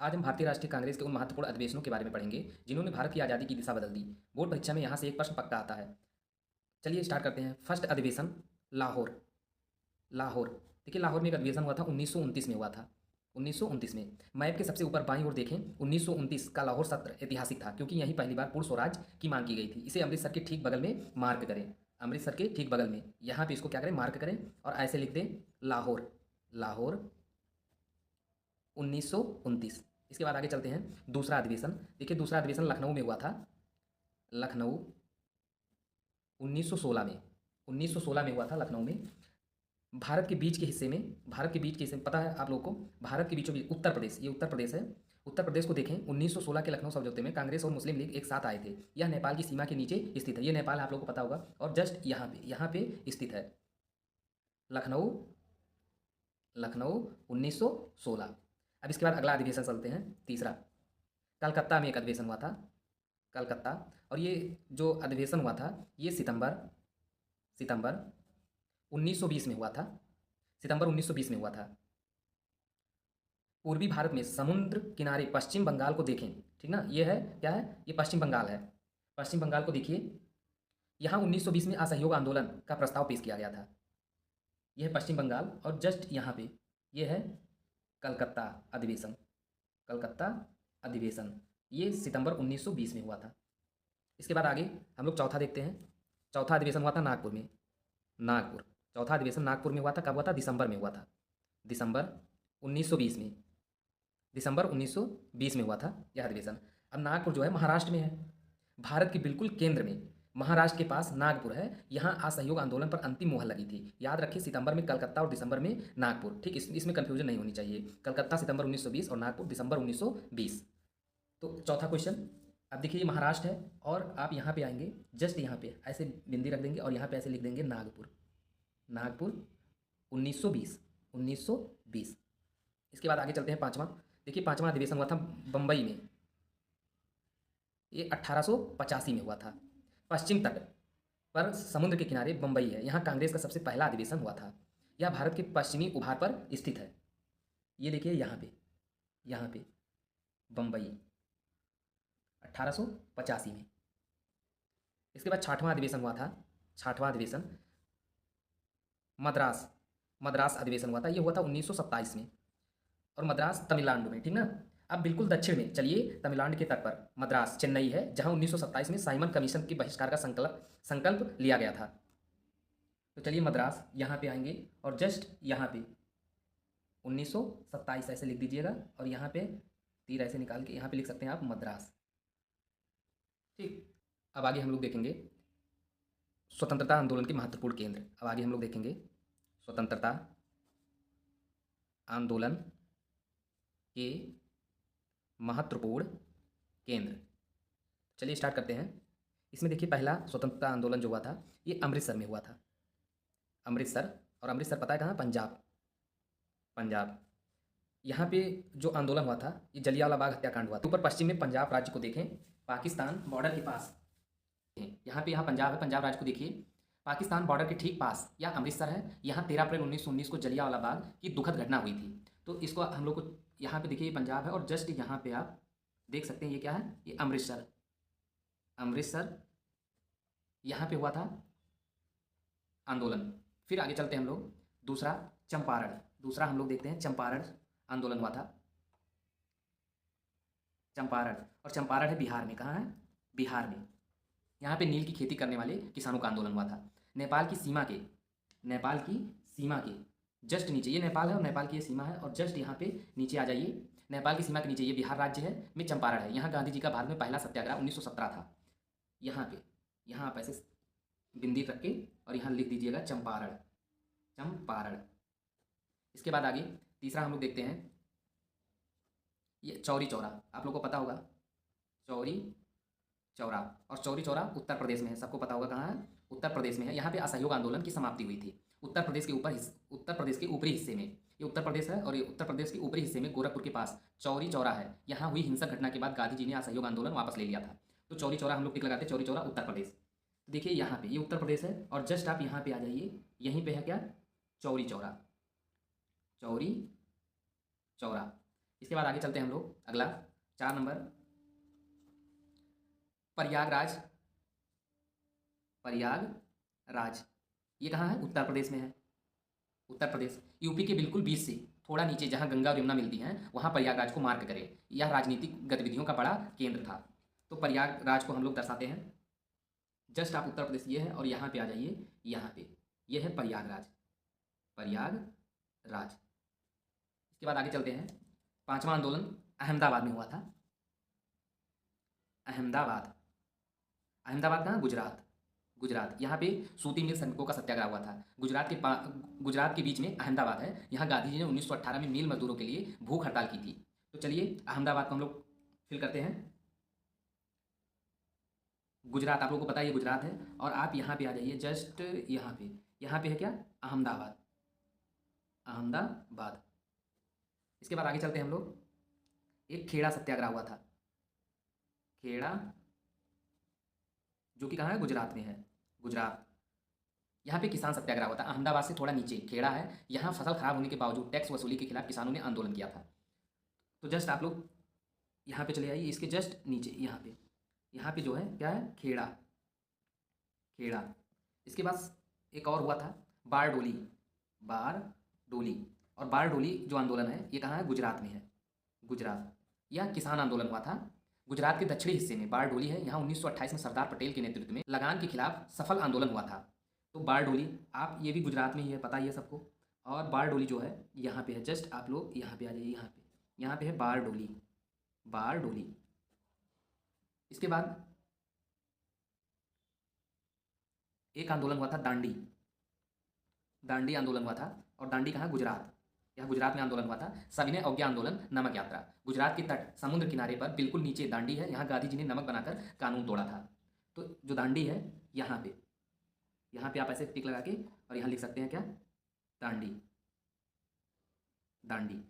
आज हम भारतीय राष्ट्रीय कांग्रेस के उन महत्वपूर्ण अधिवेशनों के बारे में पढ़ेंगे जिन्होंने भारत की आज़ादी की दिशा बदल दी। बोर्ड परीक्षा में यहाँ से एक प्रश्न पक्का आता है। चलिए स्टार्ट करते हैं। फर्स्ट अधिवेशन लाहौर। लाहौर, देखिए लाहौर में एक अधिवेशन हुआ था, 1929 में हुआ था। 1929 में मैप के सबसे ऊपर बाईं ओर देखें, 1929 का लाहौर सत्र ऐतिहासिक था क्योंकि यहीं पहली बार पूर्ण स्वराज की मांग की गई थी। इसे अमृतसर के ठीक बगल में मार्क करें। अमृतसर के ठीक बगल में यहाँ पे इसको क्या करें, मार्क करें और ऐसे लिख दें लाहौर। लाहौर 1929। इसके बाद आगे चलते हैं। दूसरा अधिवेशन, देखिए दूसरा अधिवेशन लखनऊ में हुआ था। लखनऊ 1916 में, 1916 में हुआ था लखनऊ में। भारत के बीच के हिस्से में, भारत के बीच के हिस्से में पता है आप लोगों को, भारत के बीचों बीच उत्तर प्रदेश, ये उत्तर प्रदेश है। उत्तर प्रदेश को देखें, 1916 के लखनऊ समझौते में कांग्रेस और मुस्लिम लीग एक साथ आए थे। यह नेपाल की सीमा के नीचे स्थित है। ये नेपाल आप लोगों को पता होगा और जस्ट यहाँ पे स्थित है लखनऊ। लखनऊ 1916। अब इसके बाद अगला अधिवेशन चलते हैं, तीसरा। कलकत्ता में एक अधिवेशन हुआ था, कलकत्ता। और ये जो अधिवेशन हुआ था ये सितंबर सितंबर 1920 में हुआ था। सितंबर 1920 में हुआ था। पूर्वी भारत में समुद्र किनारे पश्चिम बंगाल को देखें, ठीक ना, ये है क्या है, ये पश्चिम बंगाल है। पश्चिम बंगाल को देखिए, यहाँ 1920 में असहयोग आंदोलन का प्रस्ताव पेश किया गया था। यह है पश्चिम बंगाल और जस्ट यहाँ पे ये है कलकत्ता अधिवेशन। कलकत्ता अधिवेशन ये सितंबर 1920 में हुआ था। इसके बाद आगे हम लोग चौथा देखते हैं। चौथा अधिवेशन हुआ था नागपुर में। नागपुर, चौथा अधिवेशन नागपुर में हुआ था। कब हुआ था? दिसंबर में हुआ था। दिसंबर 1920 में, दिसंबर 1920 में हुआ था यह अधिवेशन। अब नागपुर जो है महाराष्ट्र में है, भारत के बिल्कुल केंद्र में, महाराष्ट्र के पास नागपुर है। यहाँ असहयोग आंदोलन पर अंतिम मुहर लगी थी। याद रखिए, सितंबर में कलकत्ता और दिसंबर में नागपुर, ठीक, इसमें कंफ्यूजन नहीं होनी चाहिए। कलकत्ता सितंबर 1920 और नागपुर दिसंबर 1920। तो चौथा क्वेश्चन, अब देखिए ये महाराष्ट्र है और आप यहाँ पे आएंगे, जस्ट यहाँ पे ऐसे बिंदी रख देंगे और यहाँ पे ऐसे लिख देंगे नागपुर। नागपुर 1920, 1920। इसके बाद आगे चलते हैं पाँचवा। देखिए पाँचवा अधिवेशन हुआ था बम्बई में। ये 1885 में हुआ था। पश्चिम तट पर समुद्र के किनारे बम्बई है। यहाँ कांग्रेस का सबसे पहला अधिवेशन हुआ था। यह भारत के पश्चिमी उभार पर स्थित है। ये देखिए यहाँ पे बम्बई 1885 में। इसके बाद छठवां अधिवेशन हुआ था। छठवां अधिवेशन मद्रास, मद्रास अधिवेशन हुआ था। ये हुआ था 1927 में और मद्रास तमिलनाडु में, ठीक ना। अब बिल्कुल दक्षिण में चलिए, तमिलनाडु के तट पर मद्रास चेन्नई है, जहां 1927 में साइमन कमीशन के बहिष्कार का संकल्प लिया गया था। तो चलिए मद्रास यहाँ पे आएंगे और जस्ट यहाँ पे 1927 ऐसे लिख दीजिएगा और यहाँ पे तीर ऐसे निकाल के यहाँ पे लिख सकते हैं आप मद्रास, ठीक। अब आगे हम लोग देखेंगे स्वतंत्रता आंदोलन के महत्वपूर्ण केंद्र। अब आगे हम लोग देखेंगे स्वतंत्रता आंदोलन के महत्वपूर्ण केंद्र। चलिए स्टार्ट करते हैं। इसमें देखिए पहला स्वतंत्रता आंदोलन जो हुआ था ये अमृतसर में हुआ था। अमृतसर, और अमृतसर पता है कहाँ? पंजाब। पंजाब। यहाँ पे जो आंदोलन हुआ था ये जलियांवाला बाग हत्याकांड हुआ था। ऊपर पश्चिम में पंजाब राज्य को देखें, पाकिस्तान बॉर्डर के पास। यहाँ पंजाब है, पंजाब राज्य को देखिए, पाकिस्तान बॉर्डर के ठीक पास यह अमृतसर है। यहाँ 13 अप्रैल 1919 को जलियांवाला बाग की दुखद घटना हुई थी। तो इसको हम लोग को यहाँ पे देखिए, ये पंजाब है और जस्ट यहाँ पे आप देख सकते हैं ये क्या है, ये अमृतसर। अमृतसर यहाँ पे हुआ था आंदोलन। फिर आगे चलते हैं हम लोग। दूसरा चंपारण, दूसरा हम लोग देखते हैं चंपारण आंदोलन हुआ था। चंपारण, और चंपारण है बिहार में। कहाँ है? बिहार में। यहाँ पे नील की खेती करने वाले किसानों का आंदोलन हुआ था। नेपाल की सीमा के, नेपाल की सीमा के जस्ट नीचे, ये नेपाल है और नेपाल की ये सीमा है और जस्ट यहाँ पे नीचे आ जाइए, नेपाल की सीमा के नीचे ये बिहार राज्य है में चंपारण है। यहाँ गांधी जी का भारत में पहला सत्याग्रह 1917 था। यहाँ पे, यहाँ आप ऐसे बिंदी रख के और यहाँ लिख दीजिएगा चंपारण, चंपारण। इसके बाद आगे तीसरा हम लोग देखते हैं ये चौरी चौरा। आप लोग को पता होगा चौरी चौरा, और चौरी चौरा उत्तर प्रदेश में है। सबको पता होगा कहाँ है? उत्तर प्रदेश में है। यहाँ पे असहयोग आंदोलन की समाप्ति हुई थी। उत्तर प्रदेश के उत्तर प्रदेश के ऊपरी हिस्से में, ये उत्तर प्रदेश है और ये उत्तर प्रदेश के ऊपरी हिस्से में गोरखपुर के पास चौरी चौरा है। यहाँ हुई हिंसक घटना के बाद गांधी जी ने असहयोग आंदोलन वापस ले लिया था। तो चौरी चौरा हम लोग टिक लगाते हैं, चौरी चौरा उत्तर प्रदेश। तो देखिए यहाँ पे ये उत्तर प्रदेश है और जस्ट आप यहाँ पे आ जाइए, यहीं पे है क्या? चौरी चौरा, चौरी चौरा। इसके बाद आगे चलते हैं हम लोग। अगला 4 नंबर, प्रयागराज। प्रयागराज ये कहाँ है? उत्तर प्रदेश में है। उत्तर प्रदेश, यूपी के बिल्कुल बीच से थोड़ा नीचे जहाँ गंगा और यमुना मिलती हैं वहाँ प्रयागराज को मार्क करें। यह राजनीतिक गतिविधियों का बड़ा केंद्र था। तो प्रयागराज को हम लोग दर्शाते हैं। जस्ट आप उत्तर प्रदेश ये है और यहाँ पे आ जाइए, यहाँ पे ये है प्रयागराज। प्रयागराज। इसके बाद आगे चलते हैं। 5वां आंदोलन अहमदाबाद में हुआ था। अहमदाबाद, अहमदाबाद कहाँ? गुजरात। गुजरात, यहाँ पे सूती मिल श्रमिकों का सत्याग्रह हुआ था। गुजरात के बीच में अहमदाबाद है। यहाँ गांधी जी ने 1918 में मिल मजदूरों के लिए भूख हड़ताल की थी। तो चलिए अहमदाबाद को हम लोग फिल करते हैं। गुजरात आप लोगों को पता है ये गुजरात है। और आप यहाँ पे आ जाइए, जस्ट यहाँ पे है क्या? अहमदाबाद। अहमदाबाद। इसके बाद आगे चलते हैं हम लोग। एक खेड़ा सत्याग्रह हुआ था। खेड़ा, जो कि कहाँ है? गुजरात में है। गुजरात, यहाँ पे किसान सत्याग्रह हुआ था। अहमदाबाद से थोड़ा नीचे खेड़ा है। यहाँ फसल खराब होने के बावजूद टैक्स वसूली के खिलाफ किसानों ने आंदोलन किया था। तो जस्ट आप लोग यहाँ पे चले आइए, इसके जस्ट नीचे यहाँ पे जो है क्या है? खेड़ा। खेड़ा। इसके बाद एक और हुआ था, बारडोली। बारडोली, और बारडोली जो आंदोलन है ये कहाँ है? गुजरात में है। गुजरात, यह किसान आंदोलन हुआ था। गुजरात के दक्षिणी हिस्से में बारडोली है। यहाँ 1928 में सरदार पटेल के नेतृत्व में लगान के खिलाफ सफल आंदोलन हुआ था। तो बारडोली, आप ये भी गुजरात में ही है, पता ही है सबको। और बारडोली जो है यहाँ पे है। जस्ट आप लोग यहाँ पे आ जाइए, यहाँ पे है बारडोली। बारडोली। इसके बाद एक आंदोलन हुआ था दांडी। दांडी आंदोलन हुआ था। और दांडी कहाँ? गुजरात। यह गुजरात में आंदोलन हुआ था। सविनय अवज्ञा आंदोलन, नमक यात्रा। गुजरात के तट समुद्र किनारे पर बिल्कुल नीचे दांडी है। यहाँ गांधी जी ने नमक बनाकर कानून तोड़ा था। तो जो दांडी है यहाँ पे आप ऐसे टिक लगा के और यहाँ लिख सकते हैं क्या? दांडी। दांडी।